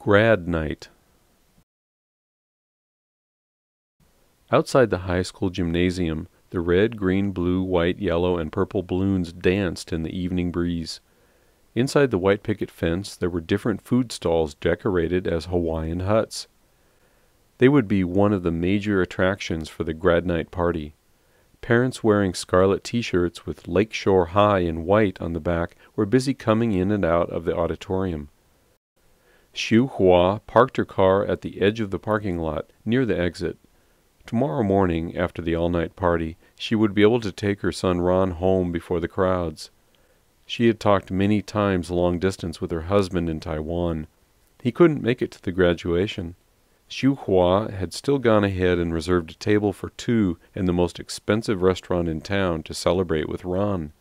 Grad night. Outside the high school gymnasium, the red, green, blue, white, yellow, and purple balloons danced in the evening breeze. Inside the white picket fence, there were different food stalls decorated as Hawaiian huts. They would be one of the major attractions for the grad night party. Parents wearing scarlet t-shirts with Lakeshore High in white on the back were busy coming in and out of the auditorium. Xiu Hua parked her car at the edge of the parking lot, near the exit. Tomorrow morning, after the all-night party, she would be able to take her son Ron home before the crowds. She had talked many times long distance with her husband in Taiwan. He couldn't make it to the graduation. Xiu Hua had still gone ahead and reserved a table for two in the most expensive restaurant in town to celebrate with Ron.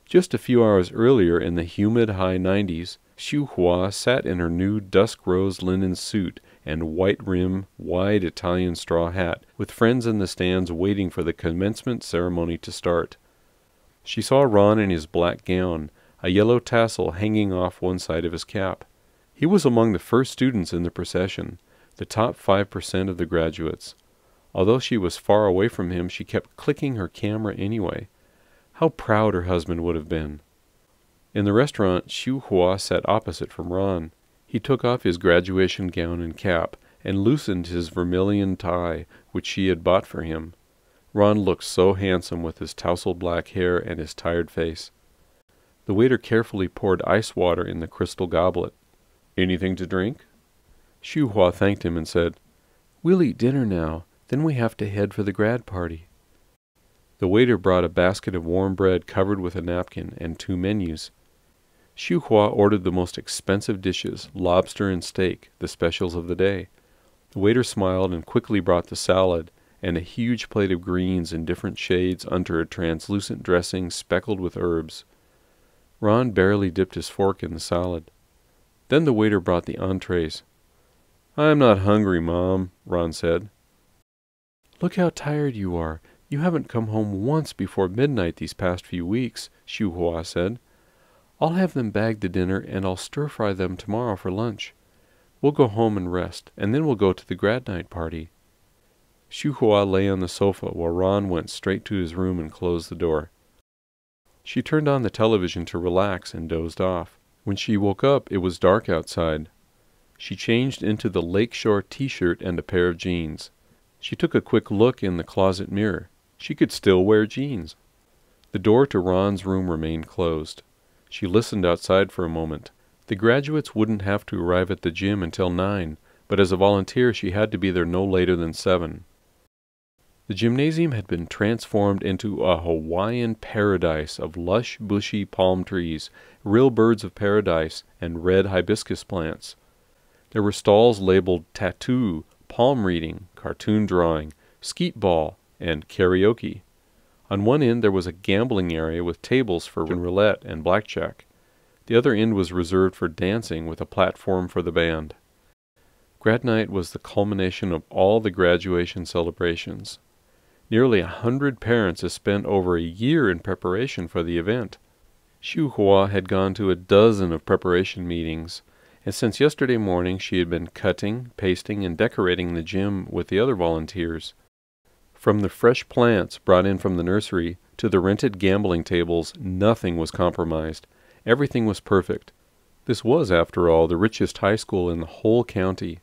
Just a few hours earlier, in the humid high 90s, Xiu Hua sat in her new dusk-rose linen suit and white-rim, wide Italian straw hat, with friends in the stands waiting for the commencement ceremony to start. She saw Ron in his black gown, a yellow tassel hanging off one side of his cap. He was among the first students in the procession, the top 5% of the graduates. Although she was far away from him, she kept clicking her camera anyway. How proud her husband would have been. In the restaurant, Xiu Hua sat opposite from Ron. He took off his graduation gown and cap, and loosened his vermilion tie, which she had bought for him. Ron looked so handsome with his tousled black hair and his tired face. The waiter carefully poured ice water in the crystal goblet. "Anything to drink?" Xiu Hua thanked him and said, "We'll eat dinner now, then we have to head for the grad party." The waiter brought a basket of warm bread covered with a napkin and two menus. Xiu Hua ordered the most expensive dishes, lobster and steak, the specials of the day. The waiter smiled and quickly brought the salad and a huge plate of greens in different shades under a translucent dressing speckled with herbs. Ron barely dipped his fork in the salad. Then the waiter brought the entrees. "I'm not hungry, Mom," Ron said. "Look how tired you are. You haven't come home once before midnight these past few weeks," Xiu Hua said. "I'll have them bag the dinner and I'll stir-fry them tomorrow for lunch. We'll go home and rest, and then we'll go to the grad night party." Xiu Hua lay on the sofa while Ron went straight to his room and closed the door. She turned on the television to relax and dozed off. When she woke up, it was dark outside. She changed into the Lakeshore t-shirt and a pair of jeans. She took a quick look in the closet mirror. She could still wear jeans. The door to Ron's room remained closed. She listened outside for a moment. The graduates wouldn't have to arrive at the gym until 9, but as a volunteer she had to be there no later than 7. The gymnasium had been transformed into a Hawaiian paradise of lush, bushy palm trees, real birds of paradise, and red hibiscus plants. There were stalls labeled tattoo, palm reading, cartoon drawing, skeet ball, and karaoke. On one end there was a gambling area with tables for roulette and blackjack. The other end was reserved for dancing with a platform for the band. Grad night was the culmination of all the graduation celebrations. Nearly 100 parents had spent over a year in preparation for the event. Xiu Hua had gone to a dozen of preparation meetings, and since yesterday morning she had been cutting, pasting, and decorating the gym with the other volunteers. From the fresh plants brought in from the nursery to the rented gambling tables, nothing was compromised. Everything was perfect. This was, after all, the richest high school in the whole county.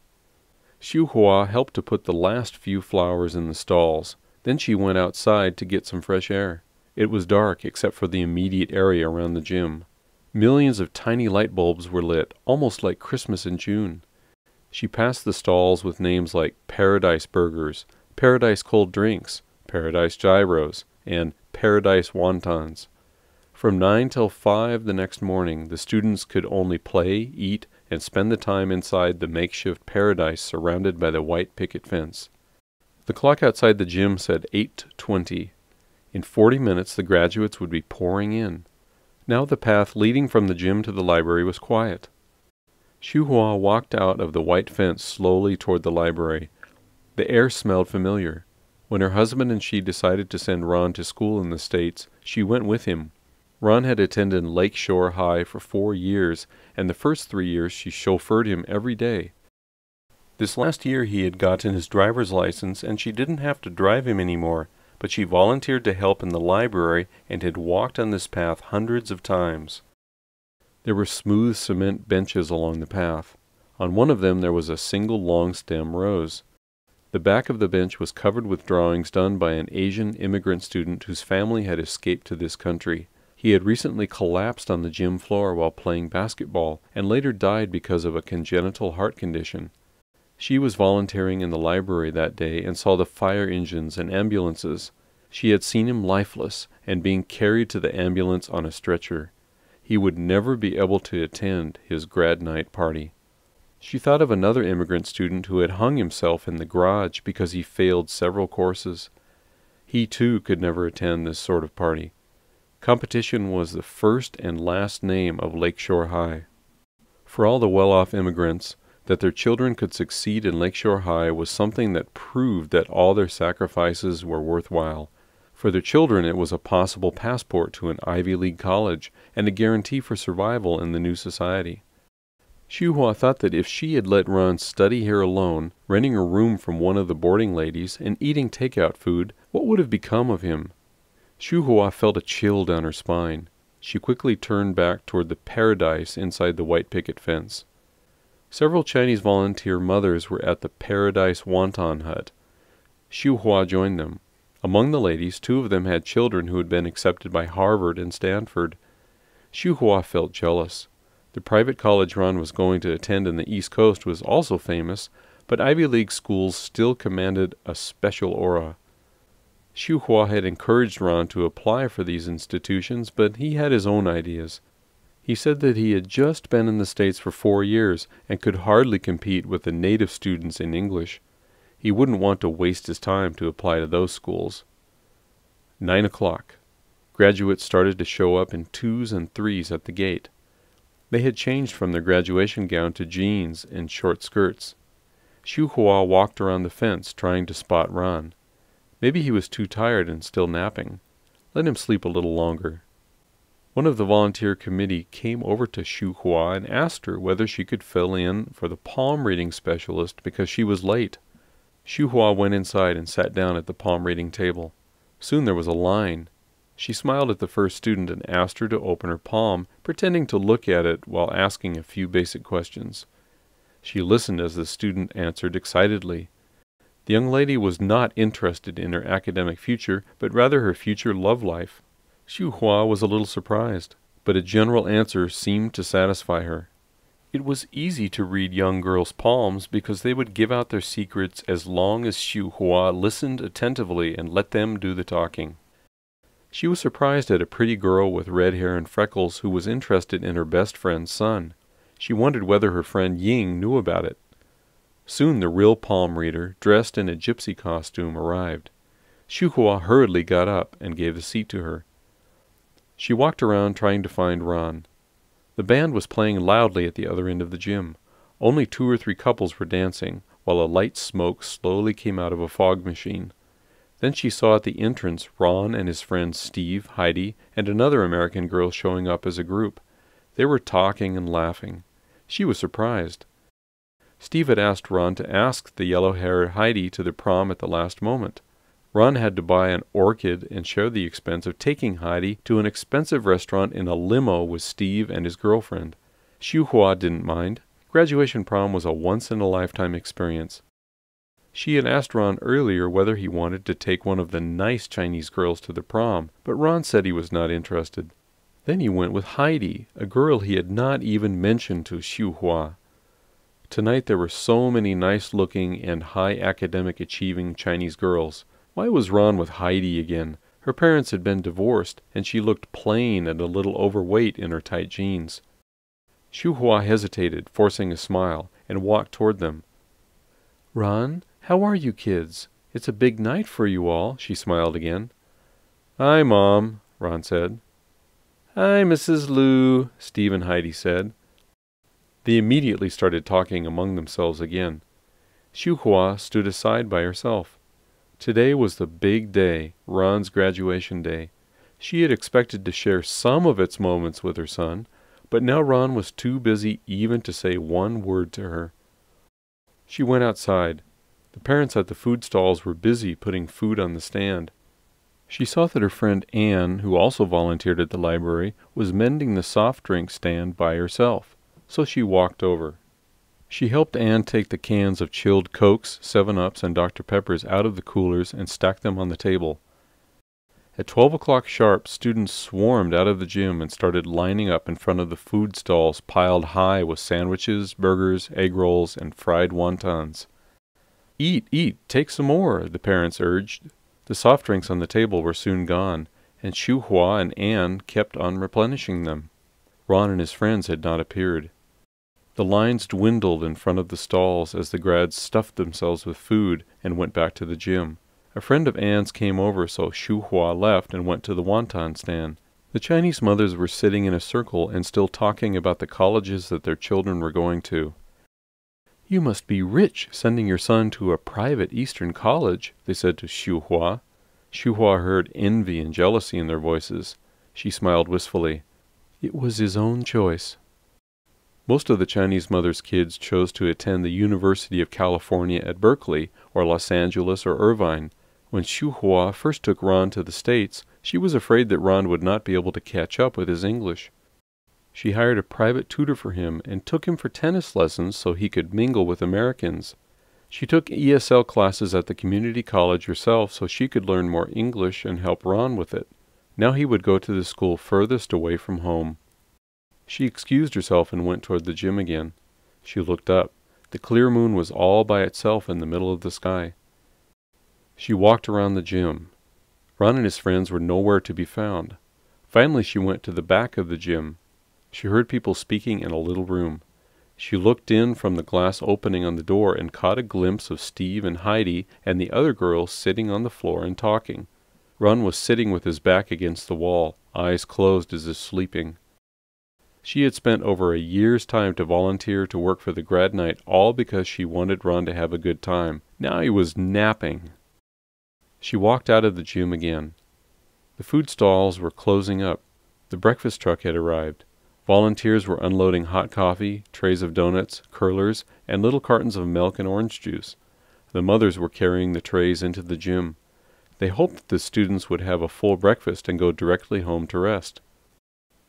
Xiu Hua helped to put the last few flowers in the stalls. Then she went outside to get some fresh air. It was dark except for the immediate area around the gym. Millions of tiny light bulbs were lit, almost like Christmas in June. She passed the stalls with names like Paradise Burgers, Paradise Cold Drinks, Paradise Gyros, and Paradise Wontons. From 9 till 5 the next morning, the students could only play, eat, and spend the time inside the makeshift paradise surrounded by the white picket fence. The clock outside the gym said 8:20. In 40 minutes the graduates would be pouring in. Now the path leading from the gym to the library was quiet. Xiu Hua walked out of the white fence slowly toward the library. The air smelled familiar. When her husband and she decided to send Ron to school in the States, she went with him. Ron had attended Lakeshore High for 4 years, and the first 3 years she chauffeured him every day. This last year he had gotten his driver's license, and she didn't have to drive him anymore, but she volunteered to help in the library and had walked on this path hundreds of times. There were smooth cement benches along the path. On one of them there was a single long-stem rose. The back of the bench was covered with drawings done by an Asian immigrant student whose family had escaped to this country. He had recently collapsed on the gym floor while playing basketball, and later died because of a congenital heart condition. She was volunteering in the library that day and saw the fire engines and ambulances. She had seen him lifeless and being carried to the ambulance on a stretcher. He would never be able to attend his grad night party. She thought of another immigrant student who had hung himself in the garage because he failed several courses. He too could never attend this sort of party. Competition was the first and last name of Lakeshore High. For all the well-off immigrants, that their children could succeed in Lakeshore High was something that proved that all their sacrifices were worthwhile. For their children it was a possible passport to an Ivy League college and a guarantee for survival in the new society. Xiuhua thought that if she had let Ron study here alone, renting a room from one of the boarding ladies and eating takeout food, what would have become of him? Xiuhua felt a chill down her spine. She quickly turned back toward the paradise inside the white picket fence. Several Chinese volunteer mothers were at the Paradise Wonton Hut. Xiuhua joined them. Among the ladies, 2 of them had children who had been accepted by Harvard and Stanford. Xiuhua felt jealous. The private college Ron was going to attend in the East Coast was also famous, but Ivy League schools still commanded a special aura. Xiuhua had encouraged Ron to apply for these institutions, but he had his own ideas. He said that he had just been in the States for 4 years and could hardly compete with the native students in English. He wouldn't want to waste his time to apply to those schools. 9 o'clock. Graduates started to show up in 2s and 3s at the gate. They had changed from their graduation gown to jeans and short skirts. Xiuhua walked around the fence trying to spot Ron. Maybe he was too tired and still napping. Let him sleep a little longer. One of the volunteer committee came over to Xiuhua and asked her whether she could fill in for the palm reading specialist because she was late. Xiuhua went inside and sat down at the palm reading table. Soon there was a line. She smiled at the first student and asked her to open her palm, pretending to look at it while asking a few basic questions. She listened as the student answered excitedly. The young lady was not interested in her academic future, but rather her future love life. Xiuhua was a little surprised, but a general answer seemed to satisfy her. It was easy to read young girls' palms because they would give out their secrets as long as Xiuhua listened attentively and let them do the talking. She was surprised at a pretty girl with red hair and freckles who was interested in her best friend's son. She wondered whether her friend Ying knew about it. Soon the real palm reader, dressed in a gypsy costume, arrived. Xiuhua hurriedly got up and gave the seat to her. She walked around trying to find Ron. The band was playing loudly at the other end of the gym. Only 2 or 3 couples were dancing, while a light smoke slowly came out of a fog machine. Then she saw at the entrance Ron and his friends Steve, Heidi, and another American girl showing up as a group. They were talking and laughing. She was surprised. Steve had asked Ron to ask the yellow-haired Heidi to the prom at the last moment. Ron had to buy an orchid and share the expense of taking Heidi to an expensive restaurant in a limo with Steve and his girlfriend. Xiuhua didn't mind. Graduation prom was a once-in-a-lifetime experience. She had asked Ron earlier whether he wanted to take one of the nice Chinese girls to the prom, but Ron said he was not interested. Then he went with Heidi, a girl he had not even mentioned to Xiuhua. Tonight there were so many nice-looking and high-academic achieving Chinese girls. Why was Ron with Heidi again? Her parents had been divorced, and she looked plain and a little overweight in her tight jeans. Xiuhua hesitated, forcing a smile, and walked toward them. "Ron, how are you kids? It's a big night for you all," she smiled again. "Hi, Mom," Ron said. "Hi, Mrs. Liu," Steve and Heidi said. They immediately started talking among themselves again. Xiuhua stood aside by herself. Today was the big day, Ron's graduation day. She had expected to share some of its moments with her son, but now Ron was too busy even to say one word to her. She went outside. The parents at the food stalls were busy putting food on the stand. She saw that her friend Anne, who also volunteered at the library, was mending the soft drink stand by herself, so she walked over. She helped Anne take the cans of chilled Cokes, 7-Ups, and Dr. Peppers out of the coolers and stack them on the table. At 12 o'clock sharp, students swarmed out of the gym and started lining up in front of the food stalls piled high with sandwiches, burgers, egg rolls, and fried wontons. "Eat, eat, take some more," the parents urged. The soft drinks on the table were soon gone, and Xu Hua and Anne kept on replenishing them. Ron and his friends had not appeared. The lines dwindled in front of the stalls as the grads stuffed themselves with food and went back to the gym. A friend of Anne's came over, so Xu Hua left and went to the wonton stand. The Chinese mothers were sitting in a circle and still talking about the colleges that their children were going to. "You must be rich sending your son to a private Eastern college," they said to Xu Hua. Xu Hua heard envy and jealousy in their voices. She smiled wistfully. It was his own choice. Most of the Chinese mothers' kids chose to attend the University of California at Berkeley, or Los Angeles, or Irvine. When Xu Hua first took Ron to the States, she was afraid that Ron would not be able to catch up with his English. She hired a private tutor for him and took him for tennis lessons so he could mingle with Americans. She took ESL classes at the community college herself so she could learn more English and help Ron with it. Now he would go to the school furthest away from home. She excused herself and went toward the gym again. She looked up. The clear moon was all by itself in the middle of the sky. She walked around the gym. Ron and his friends were nowhere to be found. Finally she went to the back of the gym. She heard people speaking in a little room. She looked in from the glass opening on the door and caught a glimpse of Steve and Heidi and the other girls sitting on the floor and talking. Ron was sitting with his back against the wall, eyes closed as if sleeping. She had spent over a year's time to volunteer to work for the grad night, all because she wanted Ron to have a good time. Now he was napping. She walked out of the gym again. The food stalls were closing up. The breakfast truck had arrived. Volunteers were unloading hot coffee, trays of donuts, curlers, and little cartons of milk and orange juice. The mothers were carrying the trays into the gym. They hoped that the students would have a full breakfast and go directly home to rest.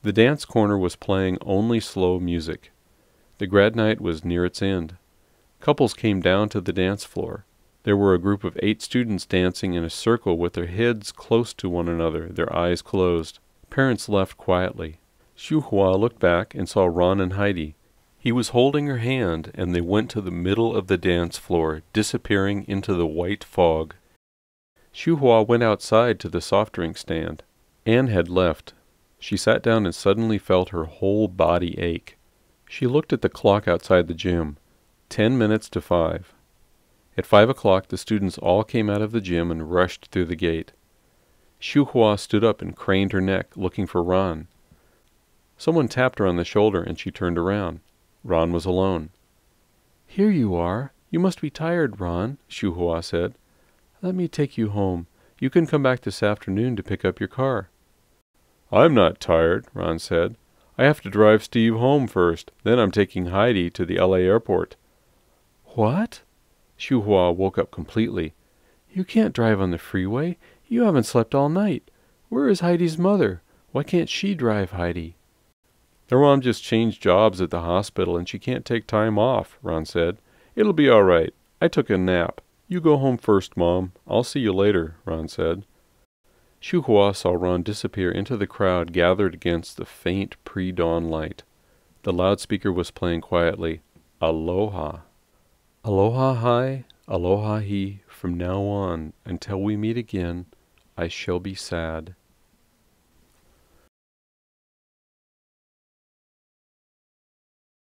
The dance corner was playing only slow music. The grad night was near its end. Couples came down to the dance floor. There were a group of 8 students dancing in a circle with their heads close to one another, their eyes closed. Parents left quietly. Xu Hua looked back and saw Ron and Heidi. He was holding her hand, and they went to the middle of the dance floor, disappearing into the white fog. Xu Hua went outside to the soft drink stand. Anne had left. She sat down and suddenly felt her whole body ache. She looked at the clock outside the gym. 10 minutes to 5. At 5 o'clock the students all came out of the gym and rushed through the gate. Xu Hua stood up and craned her neck, looking for Ron. Someone tapped her on the shoulder and she turned around. Ron was alone. "Here you are. You must be tired, Ron," Xu Hua said. "Let me take you home. You can come back this afternoon to pick up your car." "I'm not tired," Ron said. "I have to drive Steve home first. Then I'm taking Heidi to the LA airport." "What?" Xu Hua woke up completely. "You can't drive on the freeway. You haven't slept all night. Where is Heidi's mother? Why can't she drive Heidi?" "Her mom just changed jobs at the hospital and she can't take time off," Ron said. "It'll be all right. I took a nap. You go home first, Mom. I'll see you later," Ron said. Xu Hua saw Ron disappear into the crowd gathered against the faint pre-dawn light. The loudspeaker was playing quietly, "Aloha." "Aloha hi, aloha he, from now on, until we meet again, I shall be sad."